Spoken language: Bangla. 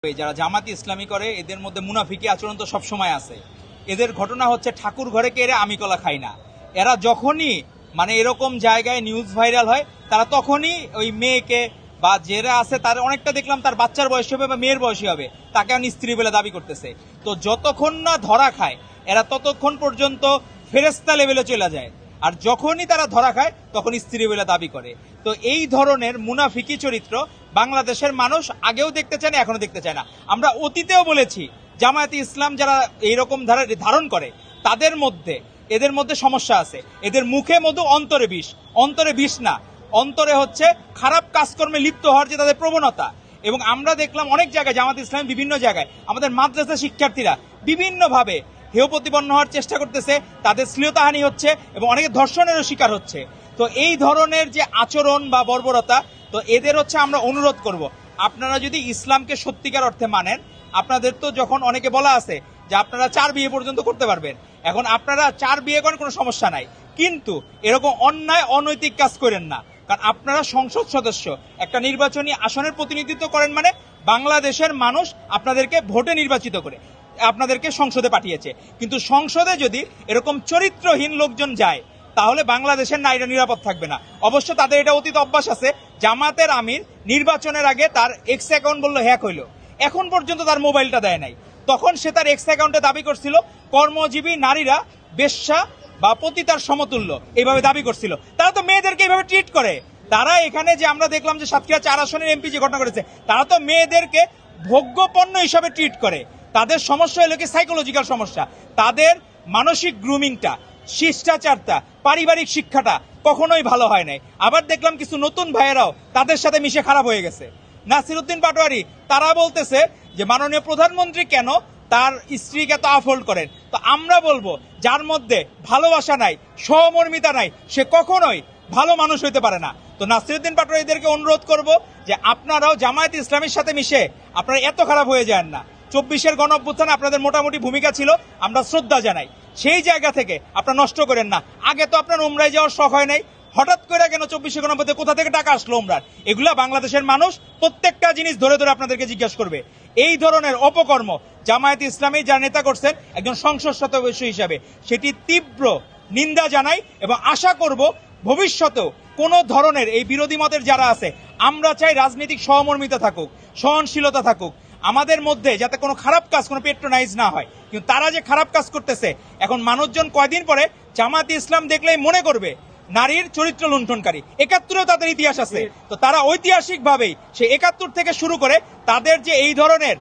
যারা জামাতি ইসলামী করে এদের মধ্যে মুনাফিকি আচরণ তো সবসময় আছে। এদের ঘটনা হচ্ছে ঠাকুর ঘরে কেড়ে আমি কলা খাই না। এরা যখনই এরকম জায়গায় নিউজ ভাইরাল হয় তারা তখনই ওই মেয়েকে বা যারা আছে তার অনেকটা দেখলাম তার বাচ্চার বয়সী হবে বা মেয়ের বয়সী হবে তাকে আমি স্ত্রী বলে দাবি করতেছে। তো যতক্ষণ না ধরা খায় এরা ততক্ষণ পর্যন্ত ফেরেস্তা লেভেলে চলে যায়, আর যখনই তারা ধরা খায় তখন স্ত্রী বলে দাবি করে। তো এই ধরনের মুনাফিকি চরিত্র বাংলাদেশের মানুষ আগেও দেখতে চায় না, এখনো দেখতে চায় না। আমরা অতীতেও বলেছি জামায়াতে ইসলাম যারা এইরকম ধারণ করে তাদের মধ্যে এদের মধ্যে সমস্যা আছে। এদের মুখে মধু অন্তরে বিষ, অন্তরে বিষ না, অন্তরে হচ্ছে খারাপ কাজকর্মে লিপ্ত হওয়ার যে তাদের প্রবণতা। এবং আমরা দেখলাম অনেক জায়গায় জামায়াতে ইসলাম বিভিন্ন জায়গায় আমাদের মাদ্রাসা শিক্ষার্থীরা বিভিন্নভাবে হেয় প্রতিপন্ন হওয়ার চেষ্টা করতেছে, তাদের শ্লীলতাহানি হচ্ছে এবং অনেকে ধর্ষণেরও শিকার হচ্ছে। তো এই ধরনের যে আচরণ বা বর্বরতা, তো এদের হচ্ছে আমরা অনুরোধ করব, আপনারা যদি ইসলামকে সত্যিকার অর্থে মানেন, আপনাদের তো যখন অনেকে বলা আছে যে আপনারা 4 বিয়ে পর্যন্ত করতে পারবেন, এখন আপনারা 4 বিয়ে করেন কোনো সমস্যা নাই, কিন্তু এরকম অন্যায় অনৈতিক কাজ করেন না। কারণ আপনারা সংসদ সদস্য, একটা নির্বাচনী আসনের প্রতিনিধিত্ব করেন, বাংলাদেশের মানুষ আপনাদেরকে ভোটে নির্বাচিত করে আপনাদেরকে সংসদে পাঠিয়েছে। কিন্তু সংসদে যদি এরকম চরিত্রহীন লোকজন যায় তাহলে বাংলাদেশের নারীরা নিরাপদ থাকবে না। অবশ্য তাদের এটা অতীত অভ্যাস আছে। জামাতের আমির নির্বাচনের আগে তার এক্স অ্যাকাউন্ট বললো হ্যাক হইলো, এখন পর্যন্ত তার মোবাইলটা দেয় নাই। তখন সে তার এক্স অ্যাকাউন্টে দাবি করছিল কর্মজীবী নারীরা বেশ্যা বা পতিতার সমতুল্য, এইভাবে দাবি করছিল। তারা তো মেয়েদেরকে এইভাবে ট্রিট করে। তারা এখানে যে আমরা দেখলাম যে সাতক্ষীরা 4 আসনের এমপি যে ঘটনা করেছে, তারা তো মেয়েদেরকে ভোগ্যপণ্য হিসাবে ট্রিট করে। তাদের সমস্যা হলো কি সাইকোলজিক্যাল সমস্যা, তাদের মানসিক গ্রুমিংটা, শিষ্টাচারটা, পারিবারিক শিক্ষাটা কখনোই ভালো হয় নাই। আবার দেখলাম কিছু নতুন ভাইয়েরাও তাদের সাথে মিশে খারাপ হয়ে গেছে। নাসির উদ্দিন পাটোয়ারি তারা বলতেছে যে মাননীয় প্রধানমন্ত্রী কেন তার স্ত্রীকে এত আফোল্ড করেন। তো আমরা বলবো, যার মধ্যে ভালোবাসা নাই, সহমর্মিতা নাই, সে কখনোই ভালো মানুষ হইতে পারে না। তো নাসির উদ্দিন পাটোয়ারিদেরকে অনুরোধ করব যে আপনারাও জামায়াত ইসলামের সাথে মিশে আপনারা এত খারাপ হয়ে যান না। 24-এর গণঅভ্যুত্থানে আপনাদের মোটামুটি ভূমিকা ছিল, আমরা শ্রদ্ধা জানাই। সেই জায়গা থেকে আপনারা নষ্ট করেন না। আগে তো আপনার উমরায় যাওয়ার শখ হয় নাই, হঠাৎ করে কেন 24-এর গণঅভ্যুত্থানে কোথা থেকে টাকা আসলো উমরার? এগুলা বাংলাদেশের মানুষ প্রত্যেকটা জিনিস ধরে ধরে আপনাদেরকে জিজ্ঞাসা করবে। এই ধরনের অপকর্ম জামায়াত ইসলামী যারা নেতা করছেন একজন সংসদ সদস্য হিসাবে সেটি তীব্র নিন্দা জানাই এবং আশা করব ভবিষ্যতেও কোন ধরনের এই বিরোধী মতের যারা আছে, আমরা চাই রাজনৈতিক সহমর্মিতা থাকুক, সহনশীলতা থাকুক আমাদের মধ্যে, যাতে কোনো খারাপ কাজ, কোনো পেট্রোনাইজ না হয়। কিন্তু তারা যে খারাপ কাজ করতেছে, এখন মানুষজন কয়দিন পরে জামায়াতে ইসলাম দেখলেই মনে করবে নারীর চরিত্র লুণ্ঠনকারী। 71-এও তাদের ইতিহাস আছে। তো তারা ঐতিহাসিকভাবেই সে 71 থেকে শুরু করে তাদের যে এই ধরনের